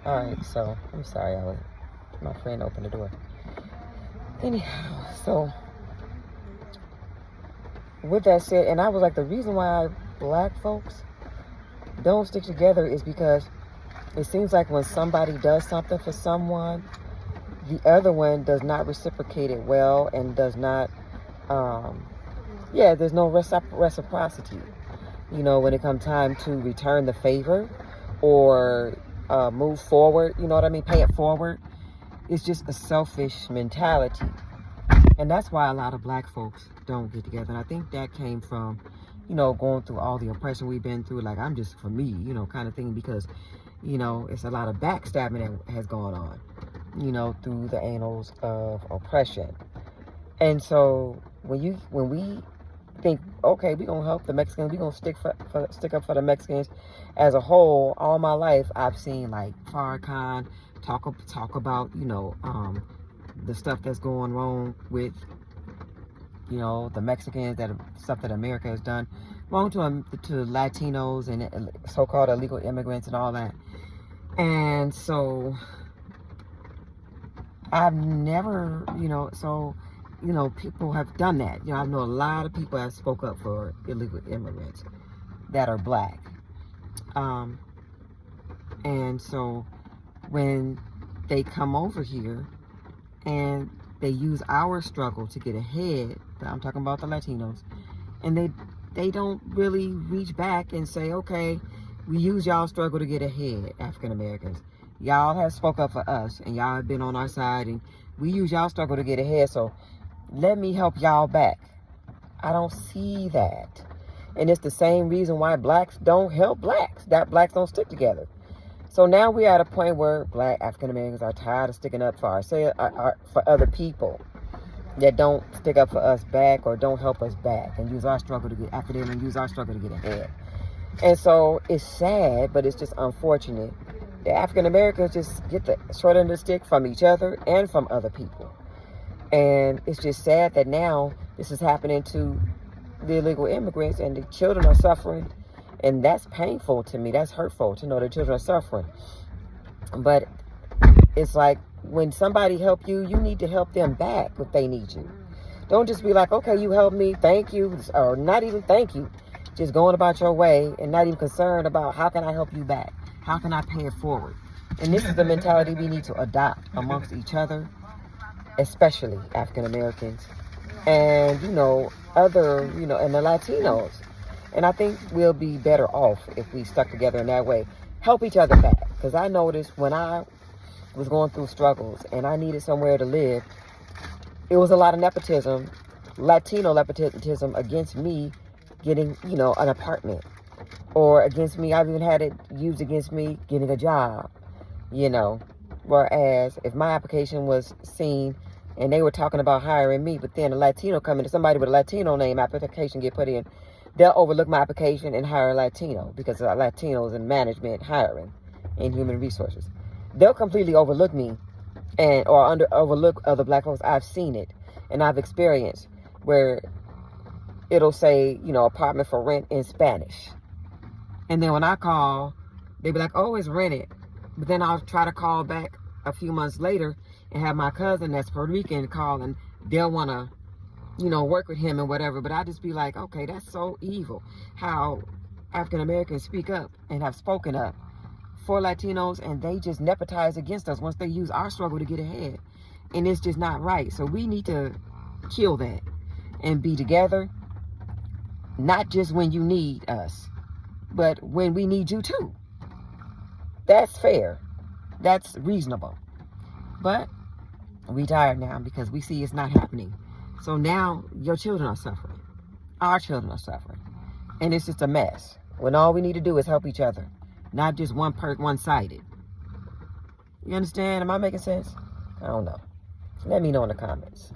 Alright, so I'm sorry, my friend opened the door. Anyhow, so with that said, and I was like, the reason why black folks don't stick together is because it seems like when somebody does something for someone, the other one does not reciprocate it well and does not, there's no reciprocity. You know, when it comes time to return the favor or move forward, you know what I mean, pay it forward. It's just a selfish mentality. And that's why a lot of black folks don't get together. And I think that came from, going through all the oppression we've been through. Like, I'm just for me, kind of thing. Because, it's a lot of backstabbing that has gone on, through the annals of oppression. And so when we think, okay, we're going to help the Mexicans, we're going to stick up for the Mexicans as a whole. All my life, I've seen, like, Farrakhan talk about, the stuff that's going wrong with, the Mexicans, stuff that America has done wrong to Latinos and so-called illegal immigrants and all that. And so I've never, people have done that. I know a lot of people have spoke up for illegal immigrants that are black. And so when they come over here and they use our struggle to get ahead, I'm talking about the Latinos, and they don't really reach back and say, okay, we use y'all struggle to get ahead, African Americans. Y'all have spoke up for us, and y'all have been on our side, and we use y'all struggle to get ahead, so let me help y'all back. I don't see that. And it's the same reason why blacks don't help blacks, that blacks don't stick together. So now we're at a point where black African Americans are tired of sticking up for ourselves, for other people that don't stick up for us back or don't help us back and use our struggle to get after them and use our struggle to get ahead. And so it's sad, but it's just unfortunate that African Americans just get the short end of the stick from each other and from other people. And it's just sad that now this is happening to the illegal immigrants and the children are suffering. And that's painful to me. That's hurtful to know the children are suffering. But it's like when somebody help you, you need to help them back if they need you. Don't just be like, okay, you helped me, thank you, or not even thank you. Just going about your way and not even concerned about how can I help you back? How can I pay it forward? And this is the mentality we need to adopt amongst each other, especially African Americans and, and the Latinos. And I think we'll be better off if we stuck together in that way. Help each other back. Because I noticed when I was going through struggles and I needed somewhere to live, it was a lot of nepotism, Latino nepotism against me getting, an apartment. Or against me, I've even had it used against me getting a job, Whereas if my application was seen and they were talking about hiring me, but then a Latino coming to somebody with a Latino name application get put in, they'll overlook my application and hire a Latino because Latinos in management, hiring, and human resources. They'll completely overlook me or overlook other black folks. I've seen it and I've experienced where it'll say, apartment for rent in Spanish. And then when I call, they'll be like, oh, it's rented. But then I'll try to call back a few months later and have my cousin that's Puerto Rican call and they'll want to work with him and whatever. But I just be like, okay, that's so evil. How African Americans speak up and have spoken up for Latinos and they just nepotize against us once they use our struggle to get ahead. And it's just not right. So we need to kill that and be together, not just when you need us, but when we need you too. That's fair. That's reasonable. But we tired now because we see it's not happening. So now your children are suffering. Our children are suffering. And it's just a mess. When all we need to do is help each other. Not just one-sided. You understand? Am I making sense? I don't know. Let me know in the comments.